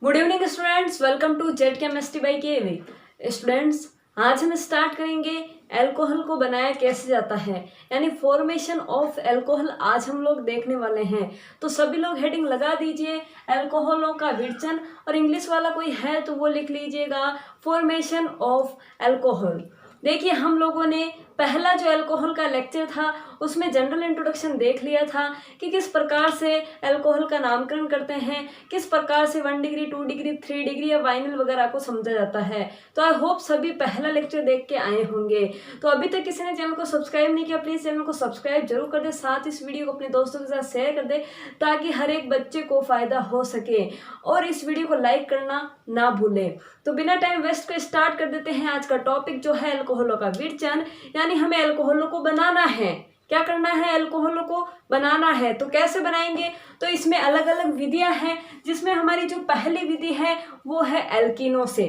Good evening students, welcome to Z chemistry by K. Students, आज हम start करेंगे alcohol को बनाया कैसे जाता है, यानी फॉर्मेशन ऑफ अल्कोहल आज हम लोग देखने वाले हैं। तो सभी लोग हेडिंग लगा दीजिए अल्कोहलों का विरचन, और इंग्लिश वाला कोई है तो वो लिख लीजिएगा फॉर्मेशन ऑफ अल्कोहल। देखिए, हम लोगों ने पहला जो अल्कोहल का लेक्चर था उसमें जनरल इंट्रोडक्शन देख लिया था कि किस प्रकार से अल्कोहल का नामकरण करते हैं, किस प्रकार से 1 डिग्री 2 डिग्री 3 डिग्री या वाइनल वगैरह को समझा जाता है। तो आई होप सभी पहला लेक्चर देख के आए होंगे। तो अभी तक किसी ने चैनल को सब्सक्राइब नहीं किया, प्लीज़ चैनल को सब्सक्राइब जरूर कर दे, साथ इस वीडियो को अपने दोस्तों के साथ शेयर कर दे ताकि हर एक बच्चे को फ़ायदा हो सके, और इस वीडियो को लाइक करना ना भूलें। तो बिना टाइम वेस्ट को स्टार्ट कर देते हैं। आज का टॉपिक जो है अल्कोहलों का विरचन, यानी हमें अल्कोहलों को बनाना है। क्या करना है? अल्कोहलों को बनाना है। तो कैसे बनाएंगे? तो इसमें अलग अलग विधियां हैं, जिसमें हमारी जो पहली विधि है वो है एल्किनो से,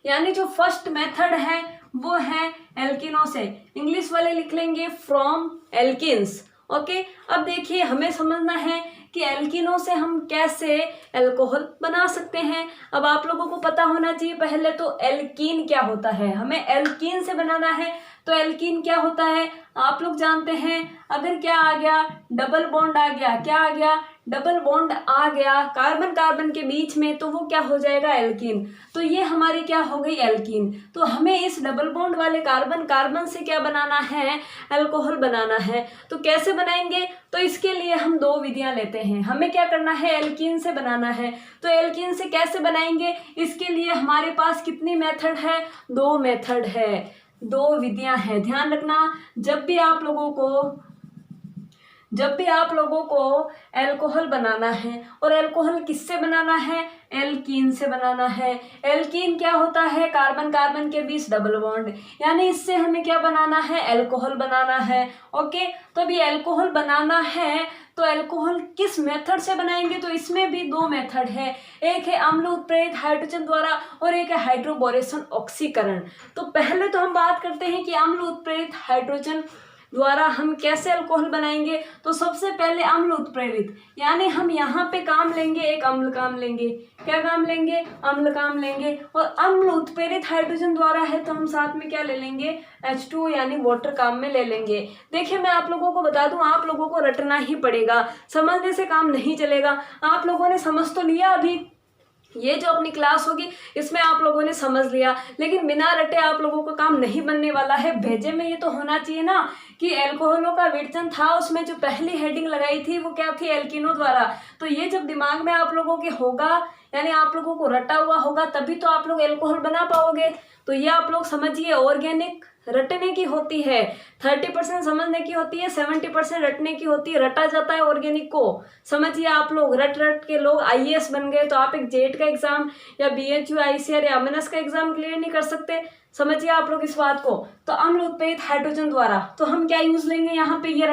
यानी जो फर्स्ट मेथड है वो है एल्किनो से। इंग्लिश वाले लिख लेंगे फ्रॉम एल्किन्स। ओके, अब देखिए, हमें समझना है कि एल्किनो से हम कैसे अल्कोहल बना सकते हैं। अब आप लोगों को पता होना चाहिए पहले तो एल्कीन क्या होता है। हमें एल्कीन से बनाना है। तो एल्कीन क्या होता है आप लोग जानते हैं। अगर क्या आ गया, डबल बॉन्ड आ गया, क्या आ गया, डबल बॉन्ड आ गया कार्बन कार्बन के बीच में, तो वो क्या हो जाएगा, एल्कीन। तो ये हमारी क्या हो गई, एल्कीन। तो हमें इस डबल बॉन्ड वाले कार्बन कार्बन से क्या बनाना है, अल्कोहल बनाना है। तो कैसे बनाएंगे? तो इसके लिए हम दो विधियां लेते हैं। हमें क्या करना है, एल्कीन से बनाना है। तो एल्कीन से कैसे बनाएंगे? इसके लिए हमारे पास कितनी मेथड है, दो मेथड है, दो विधियां हैं। ध्यान रखना, जब भी आप लोगों को अल्कोहल बनाना है, और अल्कोहल किससे बनाना है, एल्कीन से बनाना है। एल्कीन क्या होता है, कार्बन कार्बन के बीच डबल बॉन्ड, यानी इससे हमें क्या बनाना है, अल्कोहल बनाना है। ओके, तो अभी अल्कोहल बनाना है, तो अल्कोहल किस मेथड से बनाएंगे? तो इसमें भी दो मेथड है, एक है अम्ल उत्प्रेरित हाइड्रोजन द्वारा और एक है हाइड्रोबोरेशन ऑक्सीकरण। तो पहले तो हम बात करते हैं कि अम्ल उत्प्रेरित हाइड्रोजन द्वारा हम कैसे अल्कोहल बनाएंगे। तो सबसे पहले अम्ल उत्प्रेरित, यानी हम यहाँ पे काम लेंगे, एक अम्ल काम लेंगे। क्या काम लेंगे, अम्ल काम लेंगे। और अम्ल उत्प्रेरित हाइड्रोजन द्वारा है तो हम साथ में क्या ले लेंगे, H2O यानी वाटर काम में ले लेंगे। देखिए, मैं आप लोगों को बता दूं, आप लोगों को रटना ही पड़ेगा, समझने से काम नहीं चलेगा। आप लोगों ने समझ तो लिया, अभी ये जो अपनी क्लास होगी इसमें आप लोगों ने समझ लिया, लेकिन बिना रटे आप लोगों का काम नहीं बनने वाला है। भेजे में ये तो होना चाहिए ना कि अल्कोहलों का विरचन था, उसमें जो पहली हेडिंग लगाई थी वो क्या थी, एल्किनो द्वारा। तो ये जब दिमाग में आप लोगों के होगा, यानी आप लोगों को रटा हुआ होगा, तभी तो आप लोग अल्कोहल बना पाओगे। तो ये आप लोग समझिए, ऑर्गेनिक रटने की होती है, 30% समझने की होती है, 70% रटने की होती है। रटा जाता है ऑर्गेनिक को, समझिए। आप लोग रट रट के लोग IAS बन गए, तो आप एक जेट का एग्जाम या BHU ICR या MNS का एग्जाम क्लियर नहीं कर सकते, समझिए आप लोग इस बात को। तो अम्ल उत्प्रेरित हाइड्रोजन द्वारा तो हम क्या यूज लेंगे, यहाँ पे ये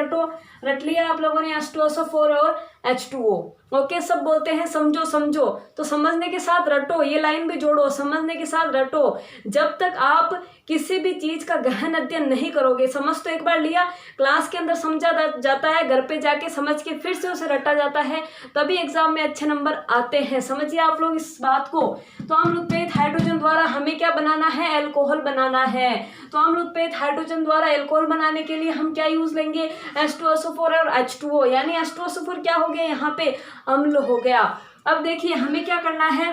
रट लिया आप लोगों ने, H2SO4 और H2O। ओके, सब बोलते हैं समझो समझो, तो समझने के साथ रटो, ये लाइन भी जोड़ो, समझने के साथ रटो। जब तक आप किसी भी चीज का गहन अध्ययन नहीं करोगे, समझ तो एक बार लिया, क्लास के अंदर समझा जाता है, घर पे जाके समझ के फिर से उसे रटा जाता है, तभी एग्जाम में अच्छे नंबर आते हैं। समझिए आप लोग इस बात को। तो अम्ल उत्प्रेरित हाइड्रोजन द्वारा हमें क्या बनाना है, अल्कोहल बनाना है। तो अम्ल उत्प्रेरित हाइड्रोजन द्वारा अल्कोहल बनाने के लिए हम क्या यूज लेंगे, H2SO4 और H2O, यानी H2SO4 क्या हो गया, यहाँ पे अम्ल हो गया। अब देखिए, हमें क्या करना है,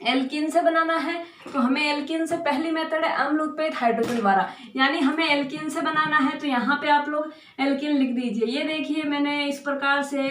एल्कीन से बनाना है। तो हमें एल्कीन से पहली मेथड है अम्ल उत्प्रेरित हाइड्रोजन द्वारा, यानी हमें एल्कीन से बनाना है। तो यहाँ पे आप लोग एल्कीन लिख दीजिए। ये देखिए, मैंने इस प्रकार से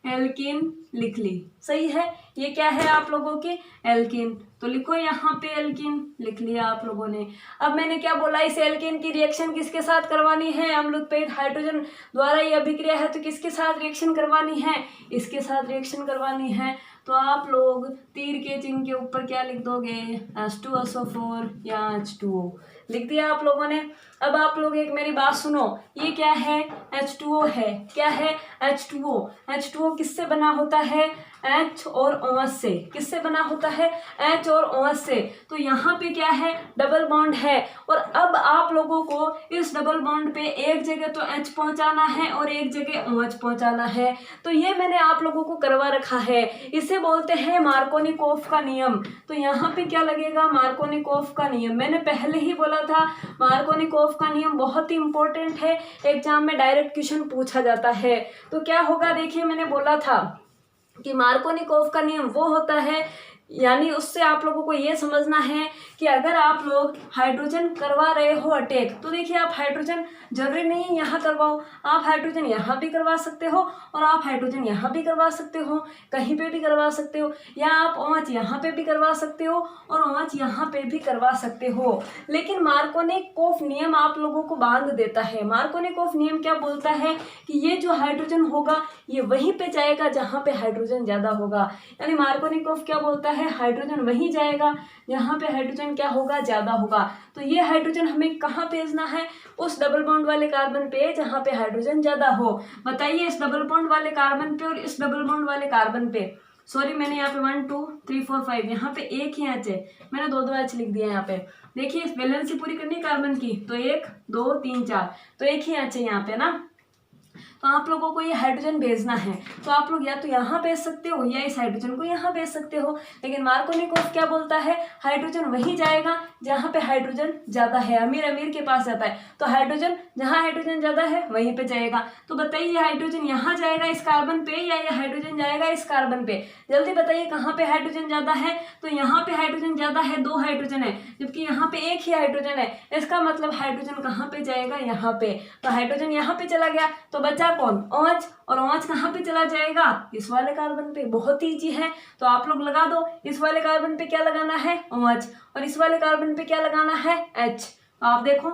एल्कीन लिख ली, सही है। ये क्या है आप लोगों की, एल्कीन। तो लिखो यहाँ पे एल्कीन लिख लिया आप लोगों ने। अब मैंने क्या बोला, इस एल्कीन की रिएक्शन किसके साथ करवानी है, अम्ल उत्प्रेरित हाइड्रोजन द्वारा ये अभिक्रिया है, तो किसके साथ रिएक्शन करवानी है, इसके साथ रिएक्शन करवानी है। तो आप लोग तीर के चिन्ह के ऊपर क्या लिख दोगे, H2SO4 या H2O लिख दिया आप लोगों ने। अब आप लोग एक मेरी बात सुनो, ये क्या है, H2O है। क्या है, H2O। H2O किससे बना होता है, H और OH से। किससे बना होता है? H और OH से। तो यहाँ पे क्या है? डबल बॉन्ड है। और अब आप लोगों को इस डबल बॉन्ड पे एक जगह तो H पहुँचाना है और एक जगह OH पहुँचाना है। तो ये मैंने आप लोगों को करवा रखा है। इसे बोलते हैं मार्कोनिकोफ का नियम। तो यहाँ पे क्या लगेगा? मार्कोनिकोफ का नियम। मैंने पहले ही बोला था मार्कोनिकोफ का नियम बहुत ही इंपॉर्टेंट है, एग्जाम में डायरेक्ट क्वेश्चन पूछा जाता है। तो क्या होगा? देखिए, मैंने बोला था कि मार्कोनिकोफ का नियम वो होता है, यानी उससे आप लोगों को ये समझना है कि अगर आप लोग हाइड्रोजन करवा रहे हो अटैक, तो देखिए आप हाइड्रोजन जरूरी नहीं यहाँ करवाओ, आप हाइड्रोजन यहाँ भी करवा सकते हो और आप हाइड्रोजन यहाँ भी करवा सकते हो, कहीं पे भी करवा सकते हो, या आप OH यहाँ पे भी करवा सकते हो और OH यहाँ पे भी करवा सकते हो। लेकिन मार्कोनिकोफ नियम आप लोगों को बांध देता है। मार्कोनिकोफ नियम क्या बोलता है कि ये जो हाइड्रोजन होगा ये वहीं पे जाएगा जहाँ पे हाइड्रोजन ज़्यादा होगा। यानी मार्कोनिकोफ क्या बोलता है? हाइड्रोजन वहीं जाएगा जहाँ पे हाइड्रोजन क्या होगा? ज़्यादा होगा। तो ये हाइड्रोजन हमें कहाँ भेजना है? उस डबल बॉन्ड वाले कार्बन पे जहाँ पे हाइड्रोजन ज़्यादा हो। बताइए, इस डबल बॉन्ड वाले कार्बन पे और इस डबल बॉन्ड वाले कार्बन पे, सॉरी मैंने यहाँ पे 1 2 3 4 5 यहाँ पे एक ही H है, मैंने दो H लिख दिया यहाँ पे। देखिए इस वैलेंसी पूरी करनी है कार्बन की, तो 1 2 3 4, तो एक ही H है यहाँ पे ना। तो आप लोगों को ये हाइड्रोजन भेजना है, तो आप लोग या तो यहाँ भेज सकते हो या इस हाइड्रोजन को यहाँ भेज सकते हो। लेकिन मार्कोनिकोफ क्या बोलता है? हाइड्रोजन वहीं जाएगा जहाँ पे हाइड्रोजन ज़्यादा है, अमीर अमीर के पास जाता है। तो हाइड्रोजन जहाँ हाइड्रोजन ज़्यादा है वहीं पे जाएगा। तो बताइए हाइड्रोजन यहाँ जाएगा इस कार्बन पे या ये हाइड्रोजन जाएगा इस कार्बन पे? जल्दी बताइए कहाँ पे हाइड्रोजन ज़्यादा है? तो यहाँ पे हाइड्रोजन ज़्यादा है, 2 हाइड्रोजन है, जबकि यहाँ पे एक ही हाइड्रोजन है। इसका मतलब हाइड्रोजन कहाँ पे जाएगा? यहाँ पे। तो हाइड्रोजन यहाँ पे चला गया, तो बचा कौन? OH। और OH कहाँ पे चला जाएगा? इस वाले कार्बन पे। बहुत ईजी है, तो आप लोग लगा दो। इस वाले कार्बन पे क्या लगाना है? OH। और इस वाले कार्बन पे क्या लगाना है? H। आप देखो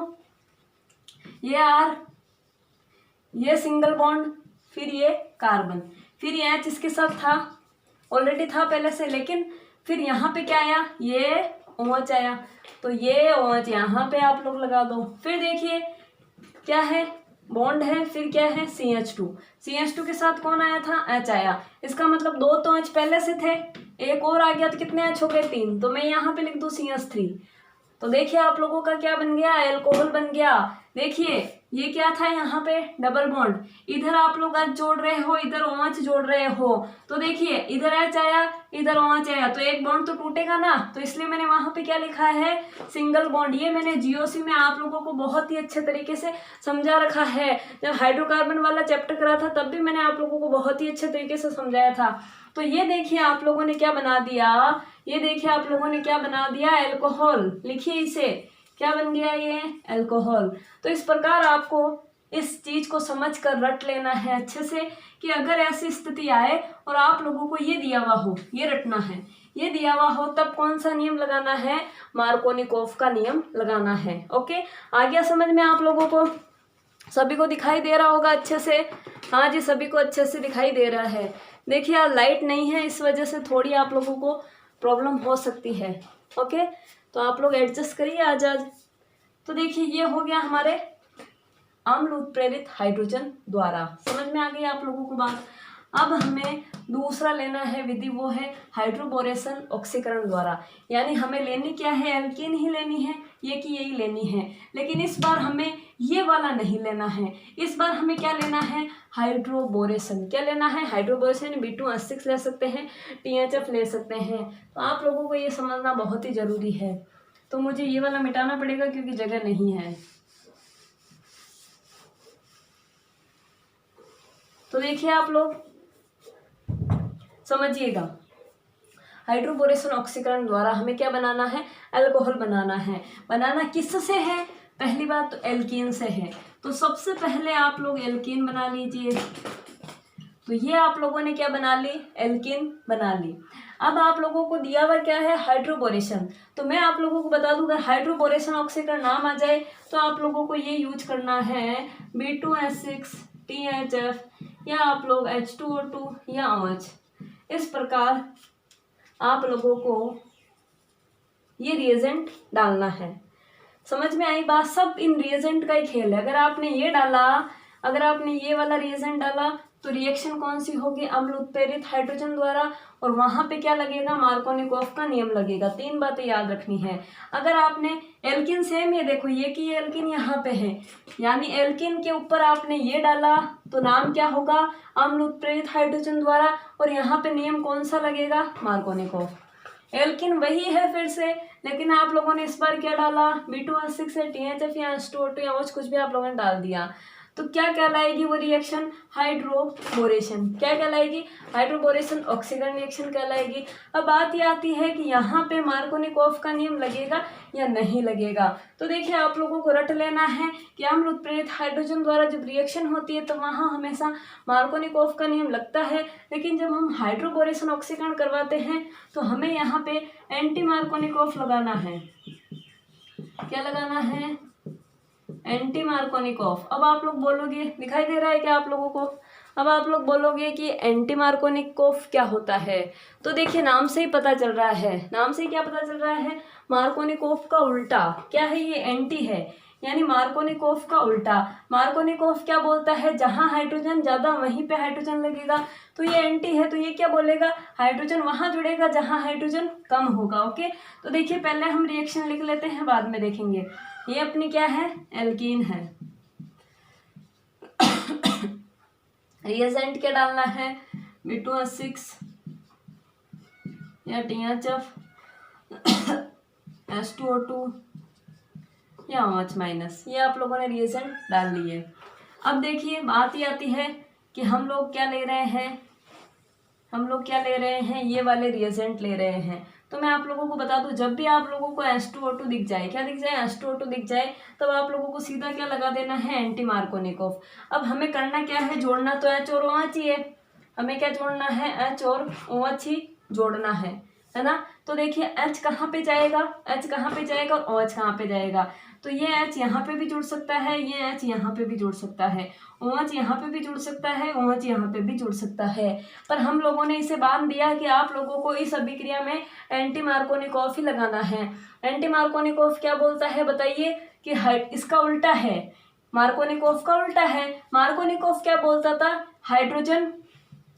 ये R, ये सिंगल बॉन्ड, फिर ये कार्बन, फिर ये H इसके साथ था, ऑलरेडी था पहले से, लेकिन फिर यहाँ पे क्या आया? ये OH आया। तो ये OH यहाँ पे आप लोग लगा दो। फिर देखिए क्या है? बॉन्ड है, फिर क्या है? CH2। CH2 के साथ कौन आया था? H आया। इसका मतलब 2 तो H पहले से थे, एक और आ गया, तो कितने H हो गए? 3। तो मैं यहाँ पे लिख दूँ CH3। तो देखिए आप लोगों का क्या बन गया? एल्कोहल बन गया। देखिए ये क्या था? यहाँ पे डबल बॉन्ड, इधर आप लोग H जोड़ रहे हो, इधर OH जोड़ रहे हो। तो देखिए इधर H आया, इधर OH आया, तो एक बॉन्ड तो टूटेगा ना। तो इसलिए मैंने वहां पे क्या लिखा है? Single bond. ये मैंने GOC में आप लोगों को बहुत ही अच्छे तरीके से समझा रखा है। जब हाइड्रोकार्बन वाला चैप्टर करा था तब भी मैंने आप लोगों को बहुत ही अच्छे तरीके से समझाया था। तो ये देखिए आप लोगों ने क्या बना दिया? ये देखिए आप लोगों ने क्या बना दिया? एल्कोहल। लिखिए इसे, क्या बन गया ये? एल्कोहल। तो इस प्रकार आपको इस चीज को समझ कर रट लेना है अच्छे से कि अगर ऐसी स्थिति आए और आप लोगों को ये दिया हुआ हो, ये रटना है, ये दिया हुआ हो, तब कौन सा नियम लगाना है? मार्कोनिकोफ का नियम लगाना है। ओके, आ गया समझ में आप लोगों को? सभी को दिखाई दे रहा होगा अच्छे से? हाँ जी, सभी को अच्छे से दिखाई दे रहा है। देखिए आज लाइट नहीं है, इस वजह से थोड़ी आप लोगों को प्रॉब्लम हो सकती है। ओके, तो आप लोग एडजस्ट करिए आज। तो देखिए ये हो गया हमारे अम्ल उत्प्रेरित हाइड्रोजन द्वारा। समझ में आ गई आप लोगों को बात? अब हमें दूसरा लेना है विधि, वो है हाइड्रोबोरेशन ऑक्सीकरण द्वारा। यानी हमें लेनी क्या है? एल्कीन ही लेनी है, ये की यही लेनी है। लेकिन इस बार हमें ये वाला नहीं लेना है, इस बार हमें क्या लेना है? हाइड्रोबोरेशन। क्या लेना है? हाइड्रोबोरेशन। B2H6 ले सकते हैं, THF ले सकते हैं। तो आप लोगों को ये समझना बहुत ही जरूरी है। तो मुझे ये वाला मिटाना पड़ेगा क्योंकि जगह नहीं है। तो देखिए आप लोग समझिएगा, हाइड्रोबोरेशन ऑक्सीकरण द्वारा हमें क्या बनाना है? अल्कोहल बनाना है। बनाना किससे है? पहली बात तो एल्कीन से है। तो सबसे पहले आप लोग एल्कीन बना लीजिए। तो ये आप लोगों ने क्या बना ली? एल्कीन बना ली। अब आप लोगों को दिया हुआ क्या है? हाइड्रोबोरेशन। तो मैं आप लोगों को बता दूं, अगर हाइड्रोबोरेशन ऑक्सीकरण नाम आ जाए तो आप लोगों को ये यूज करना है B2H6 THF, या आप लोग H2O2 या OH। इस प्रकार आप लोगों को ये रिएजेंट डालना है। समझ में आई बात? सब इन रिएजेंट का ही खेल है। अगर आपने ये डाला, अगर आपने ये वाला रिएजेंट डाला तो रिएक्शन कौन सी होगी, अम्ल उत्प्रेरित हाइड्रोजन द्वारा, और वहां पे क्या लगेगा, मार्कोनिकॉफ का नियम लगेगा। 3 बातें याद रखनी है। अगर आपने एल्किन सेम, ये देखो ये कि ये एल्किन यहाँ पे है, यानी एल्किन के ऊपर आपने ये डाला तो नाम क्या होगा, अम्ल उत्प्रेरित हाइड्रोजन द्वारा, और यहाँ पे नियम कौन सा लगेगा, मार्कोनिकॉफ। एल्किन वही है फिर से, लेकिन आप लोगों ने इस बार क्या डाला, B2H6 है, THF या H2O2 या OH कुछ भी आप लोगों ने डाल दिया, तो क्या कहलाएगी वो रिएक्शन, हाइड्रोबोरेशन। क्या कहलाएगी, हाइड्रोबोरेशन ऑक्सीकरण रिएक्शन कहलाएगी। अब बात ये आती है कि यहाँ पे मार्कोनिकॉफ का नियम लगेगा या नहीं लगेगा। तो देखिए आप लोगों को रट लेना है कि अम्ल उत्प्रेरित हाइड्रोजन द्वारा जब रिएक्शन होती है तो वहाँ हमेशा मार्कोनिकॉफ का नियम लगता है, लेकिन जब हम हाइड्रोबोरेशन ऑक्सीकरण करवाते हैं तो हमें यहाँ पे एंटी मार्कोनिकॉफ लगाना है। क्या लगाना है, एंटी मार्कोनिकॉफ। अब आप लोग बोलोगे, दिखाई दे रहा है क्या आप लोगों को, अब आप लोग बोलोगे कि एंटी मार्कोनिकॉफ क्या होता है, तो देखिए नाम से ही पता चल रहा है, नाम से ही क्या पता चल रहा है, मार्कोनिकॉफ का उल्टा। क्या है ये, एंटी है, यानी मार्कोनिकॉफ का उल्टा। मार्कोनिकॉफ क्या बोलता है, जहाँ हाइड्रोजन ज़्यादा वहीं पे हाइड्रोजन लगेगा, तो ये एंटी है, तो ये क्या बोलेगा, हाइड्रोजन वहाँ जुड़ेगा जहाँ हाइड्रोजन कम होगा। ओके, तो देखिए पहले हम रिएक्शन लिख लेते हैं, बाद में देखेंगे। ये अपनी क्या है, एल्कीन है। रिएजेंट क्या डालना है, B2H6 या THF, H2O2 या OH-, ये आप लोगों ने रिएजेंट डाल लिए। अब देखिए बात ये आती है कि हम लोग क्या ले रहे हैं, हम लोग क्या ले रहे हैं, ये वाले रिएजेंट ले रहे हैं। तो मैं आप लोगों को बता दूं, जब भी आप लोगों को H2O2 दिख जाए, क्या दिख जाए, H2O2 दिख जाए, तब आप लोगों को सीधा क्या लगा देना है, एंटी मार्कोनिकॉफ। अब हमें करना क्या है, जोड़ना तो H और OH ही है, हमें क्या जोड़ना है, H और OH ही जोड़ना है ना। तो देखिए H कहाँ पे जाएगा, H कहाँ पे जाएगा और OH कहाँ पे जाएगा, तो ये H यहाँ पे भी जुड़ सकता है, ये H यहाँ पे भी जुड़ सकता है, OH यहाँ पे भी जुड़ सकता है, OH यहाँ पे भी जुड़ सकता है। पर हम लोगों ने इसे बांध दिया कि आप लोगों को इस अभिक्रिया में एंटी मार्कोनिकॉफ ही लगाना है। एंटी मार्कोनिकॉफ क्या बोलता है बताइए, कि इसका उल्टा है, मार्कोनिकॉफ का उल्टा है। मार्कोनिकॉफ क्या बोलता था, हाइड्रोजन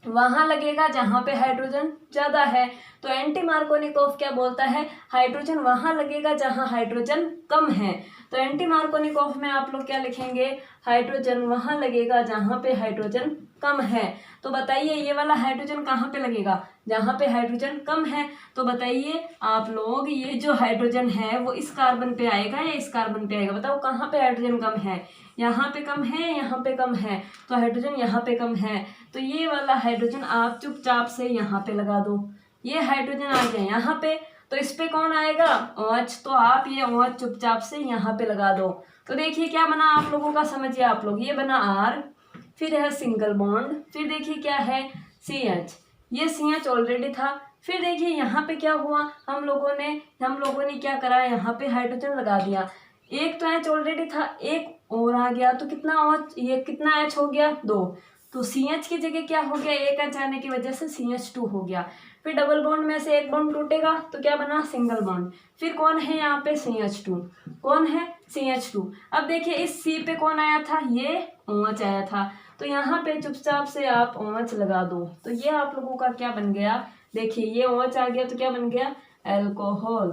वहां लगेगा जहां पे हाइड्रोजन ज्यादा है, तो एंटी मार्कोनिकॉफ क्या बोलता है, हाइड्रोजन वहां लगेगा जहां हाइड्रोजन कम है। तो एंटी मार्कोनिकॉफ में आप लोग क्या लिखेंगे, हाइड्रोजन वहां लगेगा जहां पे हाइड्रोजन कम है। तो बताइए ये वाला हाइड्रोजन कहाँ पे लगेगा, जहाँ पे हाइड्रोजन कम है। तो बताइए आप लोग, ये जो हाइड्रोजन है वो इस कार्बन पे आएगा या इस कार्बन पे आएगा, बताओ कहाँ पे हाइड्रोजन कम है, यहाँ पे कम है, यहाँ पे कम है, तो हाइड्रोजन यहाँ पे कम है। तो ये वाला हाइड्रोजन आप चुपचाप से यहाँ पे लगा दो। ये हाइड्रोजन आ गया यहाँ पे, तो इस पे कौन आएगा, OH, तो आप ये OH चुपचाप से यहाँ पे लगा दो। तो देखिए क्या बना आप लोगों का, समझिए आप लोग, ये बना R, फिर है सिंगल बॉन्ड, फिर देखिए क्या है CH, ये CH ऑलरेडी था। फिर देखिए यहाँ पे क्या हुआ, हम लोगों ने क्या करा, यहाँ पे हाइड्रोजन लगा दिया। एक तो H ऑलरेडी था, एक और आ गया, तो कितना OH, ये कितना H हो गया, 2, तो CH की जगह क्या हो गया, एक H आने की वजह से CH2 हो गया। फिर डबल बॉन्ड में से एक बॉन्ड टूटेगा तो क्या बना, सिंगल बॉन्ड। फिर कौन है यहाँ पे, CH2, कौन है, CH2। अब देखिए इस C पे कौन आया था, ये OH आया था, तो यहाँ पे चुपचाप से आप OH लगा दो। तो ये आप लोगों का क्या बन गया, देखिए ये OH आ गया तो क्या बन गया, एल्कोहल।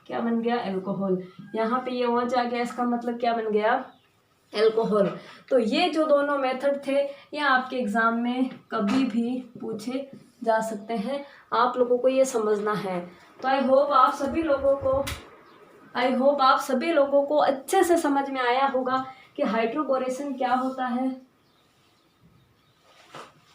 क्या बन गया, एल्कोहल। यहाँ पे ये OH आ गया, इसका मतलब क्या बन गया, एल्कोहल। तो ये जो दोनों मेथड थे ये आपके एग्जाम में कभी भी पूछे जा सकते हैं, आप लोगों को ये समझना है। तो आई होप आप सभी लोगों को अच्छे से समझ में आया होगा कि हाइड्रोबोरेशन क्या होता है।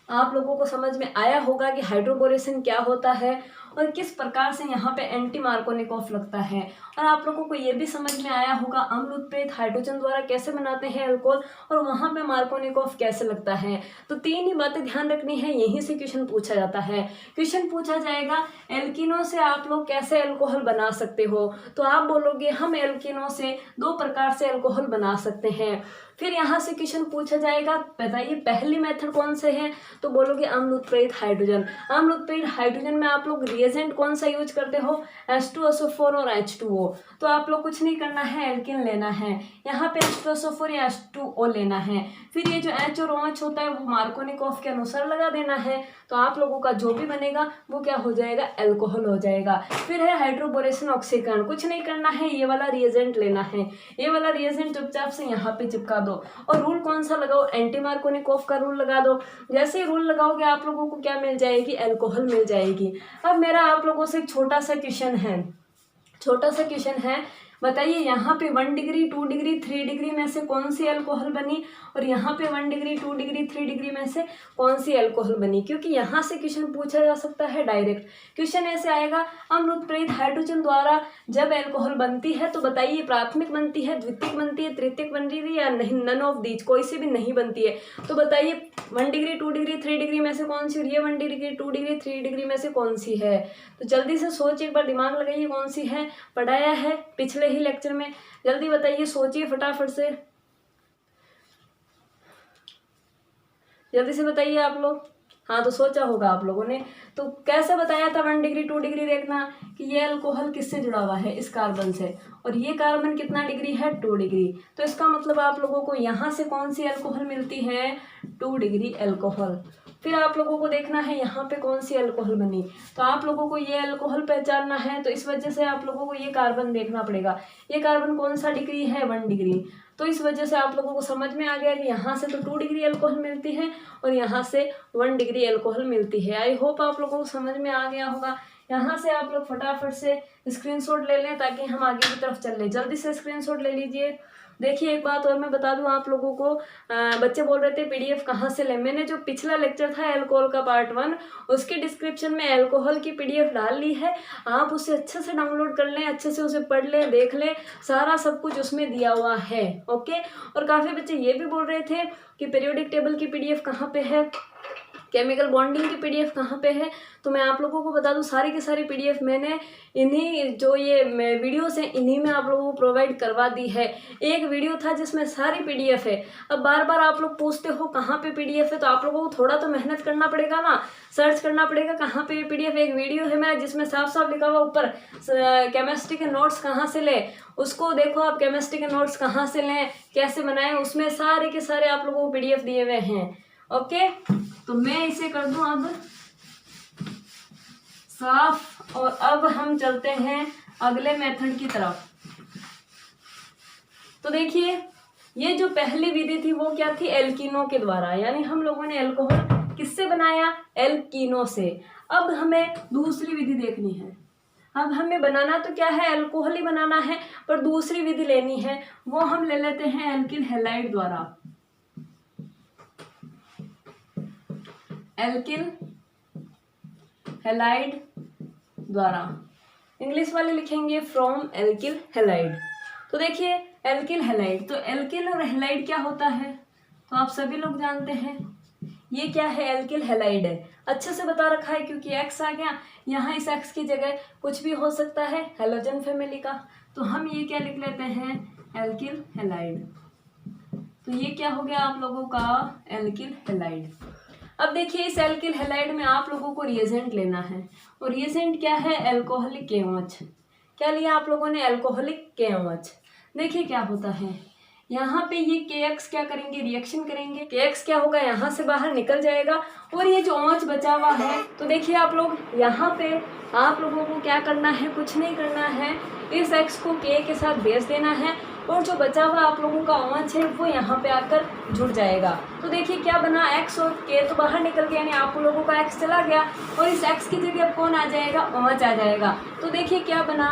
आप लोगों को समझ में आया होगा कि हाइड्रोबोरेशन क्या होता है और किस प्रकार से यहाँ पे एंटी मार्कोनिकॉफ लगता है। और आप लोगों को ये भी समझ में आया होगा अम्ल उत्प्रेरित हाइड्रोजन द्वारा कैसे बनाते हैं अल्कोहल और वहाँ पे मार्कोनिकॉफ कैसे लगता है। तो 3 ही बातें ध्यान रखनी है, यहीं से क्वेश्चन पूछा जाता है। क्वेश्चन पूछा जाएगा एल्किनों से आप लोग कैसे अल्कोहल बना सकते हो, तो आप बोलोगे हम एल्किनों से 2 प्रकार से अल्कोहल बना सकते हैं। फिर यहाँ से क्वेश्चन पूछा जाएगा बताइए पहली मेथड कौन से है, तो बोलोगे अम्ल उत्प्रेरित हाइड्रोजन। अम्ल उत्प्रेरित हाइड्रोजन में आप लोग रिएजेंट कौन सा यूज करते हो, H2SO4 और H2O। तो आप लोग कुछ नहीं करना है, एल्किन लेना है, यहाँ पे H2SO4 या H2O लेना है। फिर ये जो H और OH होता है वो मार्कोनिकॉफ के अनुसार लगा देना है। तो आप लोगों का जो भी बनेगा वो क्या हो जाएगा, एल्कोहल हो जाएगा। फिर है हाइड्रोबोरेशन ऑक्सीकरण, कुछ नहीं करना है, ये वाला रिएजेंट लेना है, ये वाला रिएजेंट चुपचाप से यहाँ पे चिपका दो। और रूल कौन सा लगाओ, एंटी मार्कोनिकॉफ का रूल लगा दो। जैसे ही रूल लगाओगे आप लोगों को क्या मिल जाएगी, एल्कोहल मिल जाएगी। अब मेरा आप लोगों से एक छोटा सा क्वेश्चन है, बताइए यहाँ पे 1 डिग्री 2 डिग्री 3 डिग्री में से कौन सी अल्कोहल बनी, और यहाँ पे 1 डिग्री 2 डिग्री 3 डिग्री में से कौन सी अल्कोहल बनी। क्योंकि यहाँ से क्वेश्चन पूछा जा सकता है डायरेक्ट। क्वेश्चन ऐसे आएगा, अम्ल उत्प्रेरित हाइड्रोजन द्वारा जब अल्कोहल बनती है तो बताइए प्राथमिक बनती है, द्वितीयक बनती है, तृतीयक बन रही है या नहीं, नन ऑफ दीज, कोई सी भी नहीं बनती है। तो बताइए 1 डिग्री 2 डिग्री 3 डिग्री में से कौन सी, और ये 1 डिग्री 2 डिग्री 3 डिग्री में से कौन सी है। तो जल्दी से सोच, एक बार दिमाग लगाइए कौन सी है, पढ़ाया है पिछले ही लेक्चर में। जल्दी बताइए, सोचिए फटाफट से, जल्दी से बताइए आप लोग। हाँ तो सोचा होगा आप लोगों ने। तो कैसे बताया था 1 डिग्री 2 डिग्री, देखना कि ये अल्कोहल किससे जुड़ा हुआ है, इस कार्बन से, और ये कार्बन कितना डिग्री है, 2 डिग्री। तो इसका मतलब आप लोगों को यहाँ से कौन सी अल्कोहल मिलती है, 2 डिग्री अल्कोहल। फिर आप लोगों को देखना है यहाँ पे कौन सी अल्कोहल बनी। तो आप लोगों को ये अल्कोहल पहचानना है, तो इस वजह से आप लोगों को ये कार्बन देखना पड़ेगा, ये कार्बन कौन सा डिग्री है, 1 डिग्री। तो इस वजह से आप लोगों को समझ में आ गया कि यहाँ से तो 2 डिग्री अल्कोहल मिलती है और यहाँ से 1 डिग्री अल्कोहल मिलती है। आई होप आप लोगों को समझ में आ गया होगा। यहाँ से आप लोग फटाफट से स्क्रीनशॉट ले लें ताकि हम आगे की तरफ चल लें। जल्दी से स्क्रीनशॉट ले लीजिए। देखिए एक बात और मैं बता दूं आप लोगों को, बच्चे बोल रहे थे पीडीएफ कहाँ से लें। मैंने जो पिछला लेक्चर था अल्कोहल का पार्ट 1, उसके डिस्क्रिप्शन में अल्कोहल की पीडीएफ डाल ली है, आप उसे अच्छे से डाउनलोड कर लें, अच्छे से उसे पढ़ लें, देख लें, सारा सब कुछ उसमें दिया हुआ है। ओके। और काफ़ी बच्चे ये भी बोल रहे थे कि पीरियोडिक टेबल की पीडीएफ कहाँ पे है, केमिकल बॉन्डिंग की पीडीएफ कहाँ पे है। तो मैं आप लोगों को बता दूं सारी की सारी पीडीएफ मैंने इन्हीं जो ये वीडियोस हैं इन्हीं में आप लोगों को प्रोवाइड करवा दी है। एक वीडियो था जिसमें सारी पीडीएफ है। अब बार बार आप लोग पूछते हो कहाँ पे पीडीएफ है, तो आप लोगों को थोड़ा तो मेहनत करना पड़ेगा ना, सर्च करना पड़ेगा कहाँ पे पीडीएफ। एक वीडियो है मेरा जिसमें साफ साफ लिखा हुआ ऊपर केमिस्ट्री के नोट्स कहाँ से लें, उसको देखो आप, केमिस्ट्री के नोट्स कहाँ से लें, कैसे बनाएं, उसमें सारे के सारे आप लोगों को पीडीएफ दिए हुए हैं। ओके। तो मैं इसे कर दूं अब साफ, और अब हम चलते हैं अगले मेथड की तरफ। तो देखिए ये जो पहली विधि थी वो क्या थी, एल्कीनो के द्वारा, यानी हम लोगों ने अल्कोहल किससे बनाया, एल्कीनो से। अब हमें दूसरी विधि देखनी है। अब हमें बनाना तो क्या है, अल्कोहल ही बनाना है, पर दूसरी विधि लेनी है, वो हम ले लेते हैं एल्किल हैलाइड द्वारा। एल्किल हैलाइड द्वारा, इंग्लिश वाले लिखेंगे फ्रॉम एल्किल हैलाइड। तो देखिए एल्किल हैलाइड, तो एल्किल और हैलाइड क्या होता है, तो आप सभी लोग जानते हैं ये क्या है, एल्किल हैलाइड है। अच्छे से बता रखा है क्योंकि एक्स आ गया यहाँ, इस एक्स की जगह कुछ भी हो सकता है हैलोजन फैमिली का, तो हम ये क्या लिख लेते हैं, एल्किल हैलाइड। तो ये क्या हो गया आप लोगों का, एल्किल हैलाइड। अब देखिए इस एल्किल हैलाइड में आप लोगों को रिएजेंट लेना है, और रिएजेंट क्या है, अल्कोहलिक KOH। क्या लिया आप लोगों ने, अल्कोहलिक KOH। देखिए क्या होता है, यहाँ पे ये KX क्या करेंगे, रिएक्शन करेंगे, KX क्या होगा, यहाँ से बाहर निकल जाएगा, और ये जो OH बचा हुआ है, तो देखिए आप लोग यहाँ पे आप लोगों को क्या करना है, कुछ नहीं करना है, इस X को K के साथ बेच देना है, और जो बचा हुआ आप लोगों का OH है वो यहाँ पे आकर जुड़ जाएगा। तो देखिए क्या बना, X और K तो बाहर निकल गया, यानी आप लोगों का X चला गया, और इस X की जगह अब कौन आ जाएगा, OH आ जाएगा। तो देखिए क्या बना,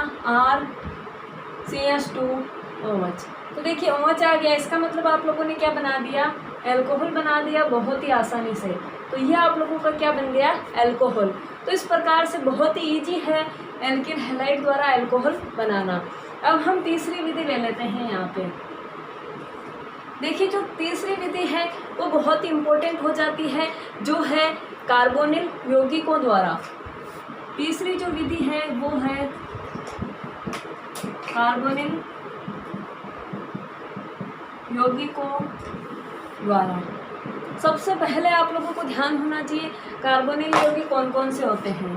RCH2OH। तो देखिए OH आ गया, इसका मतलब आप लोगों ने क्या बना दिया, अल्कोहल बना दिया बहुत ही आसानी से। तो यह आप लोगों का क्या बन गया, अल्कोहल। तो इस प्रकार से बहुत ही ईजी है एल्किल हैलाइड द्वारा अल्कोहल बनाना। अब हम तीसरी विधि ले लेते हैं यहाँ पे। देखिए जो तीसरी विधि है वो बहुत ही इम्पोर्टेंट हो जाती है, जो है कार्बोनिल यौगिकों द्वारा। तीसरी जो विधि है वो है कार्बोनिल यौगिकों द्वारा। सबसे पहले आप लोगों को ध्यान होना चाहिए कार्बोनिल यौगिक कौन कौन से होते हैं।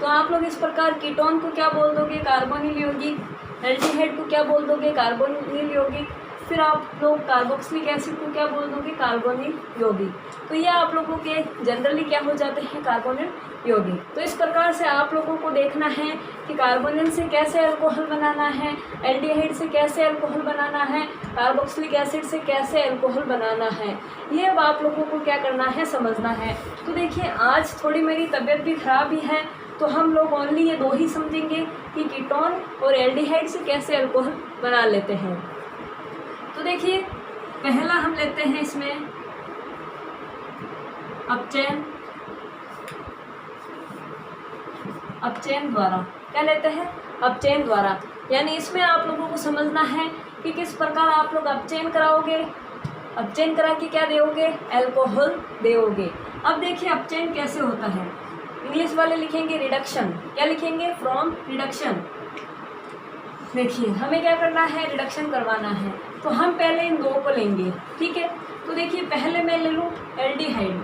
तो आप लोग इस प्रकार कीटोन को क्या बोल दोगे, कार्बोनिल यौगिक। एल्डिहाइड को क्या बोल दोगे, कार्बोनिल यौगिक। फिर आप लोग कार्बोक्सिलिक एसिड को क्या बोल दोगे, कार्बोनिल यौगिक। तो ये आप लोगों के जनरली क्या हो जाते हैं, कार्बोनिल यौगिक। तो इस प्रकार से आप लोगों को देखना है कि कार्बोनिल से कैसे अल्कोहल बनाना है, एल्डिहाइड से कैसे अल्कोहल बनाना है, कार्बोक्सिलिक एसिड से कैसे अल्कोहल बनाना है। ये अब आप लोगों को क्या करना है, समझना है। तो देखिए आज थोड़ी मेरी तबीयत भी ख़राब भी है, तो हम लोग ओनली ये 2 ही समझेंगे कि कीटोन और एल्डिहाइड से कैसे अल्कोहल बना लेते हैं। तो देखिए पहला हम लेते हैं इसमें अपचयन द्वारा। क्या लेते हैं, अपचयन द्वारा। यानी इसमें आप लोगों को समझना है कि किस प्रकार आप लोग अपचयन कराओगे। अपचयन करा के क्या दोगे, अल्कोहल दोगे। अब देखिए अपचयन कैसे होता है। इंग्लिश वाले लिखेंगे रिडक्शन। क्या लिखेंगे, फ्रॉम रिडक्शन। देखिए हमें क्या करना है, रिडक्शन करवाना है। तो हम पहले इन 2 को लेंगे, ठीक है। तो देखिए पहले मैं ले लूँ aldehyde,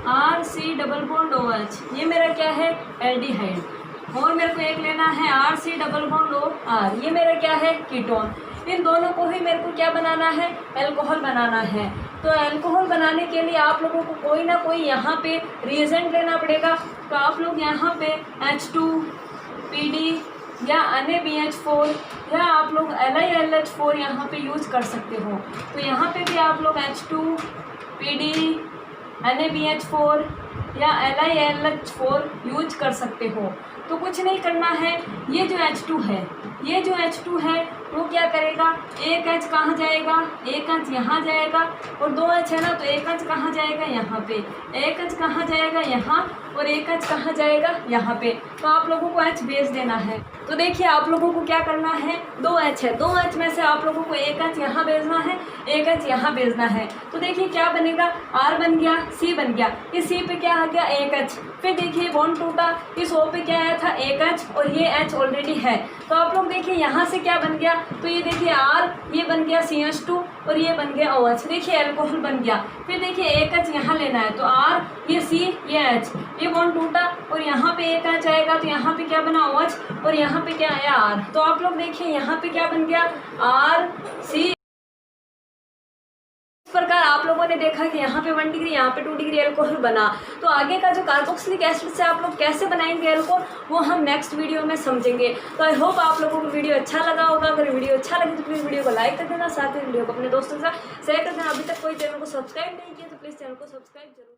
RC double bond OH, ये मेरा क्या है, एल्डिहाइड। और मेरे को एक लेना है RC डबल बॉन्ड OR, ये मेरा क्या है, कीटोन। इन दोनों को ही मेरे को क्या बनाना है, अल्कोहल बनाना है। तो अल्कोहल बनाने के लिए आप लोगों को कोई ना कोई यहाँ पे रिएजेंट लेना पड़ेगा। तो आप लोग यहाँ पे H2 PD या NaBH4 या आप लोग LiLH4 यहाँ पे यूज कर सकते हो। तो यहाँ पे भी आप लोग H2 PD NaBH4 या LiLH4 यूज कर सकते हो। तो कुछ नहीं करना है, ये जो H2 है वो क्या करेगा, एक H कहाँ जाएगा, एक H यहाँ जाएगा, और 2 H है ना, तो एक H कहाँ जाएगा, यहाँ पे। एक H कहाँ जाएगा, यहाँ, और एक H कहाँ जाएगा, यहाँ पे। तो आप लोगों को H भेज देना है। तो देखिए आप लोगों को क्या करना है, 2 H है, 2 H में से आप लोगों को एक H यहाँ भेजना है, एक H यहाँ भेजना है। तो देखिए क्या बनेगा, R बन गया, C बन गया। इस C पे क्या आ गया, एक H। फिर देखिए बॉन्ड टूटा, इस O पे क्या आया था, एक H, और ये H ऑलरेडी है। तो आप लोग देखिए यहाँ से क्या बन गया, तो ये देखिए R, ये बन गया CH2, और ये बन गया OH। देखिए अल्कोहल बन गया। फिर देखिए एक H यहाँ लेना है, तो R, ये C, ये H, ये बॉन्ड टूटा, और यहाँ पे एक H आएगा, तो यहाँ पे क्या बना, OH, और यहाँ पे क्या आया, R। तो आप लोग देखिए यहाँ पे क्या बन गया, RC। इस प्रकार आप लोगों ने देखा कि यहाँ पे 1 डिग्री, यहाँ पे 2 डिग्री अल्कोहल बना। तो आगे का जो कार्बोक्सिलिक एसिड से आप लोग कैसे बनाएंगे अल्कोहल, वो हम नेक्स्ट वीडियो में समझेंगे। तो आई होप आप लोगों को वीडियो अच्छा लगा होगा। अगर वीडियो अच्छा लगे तो प्लीज़ वीडियो को लाइक कर देना, साथ ही वीडियो को अपने दोस्तों के साथ शेयर कर देना। अभी तक कोई चैनल को सब्सक्राइब नहीं किया तो प्लीज़ चैनल को सब्सक्राइब जरूर।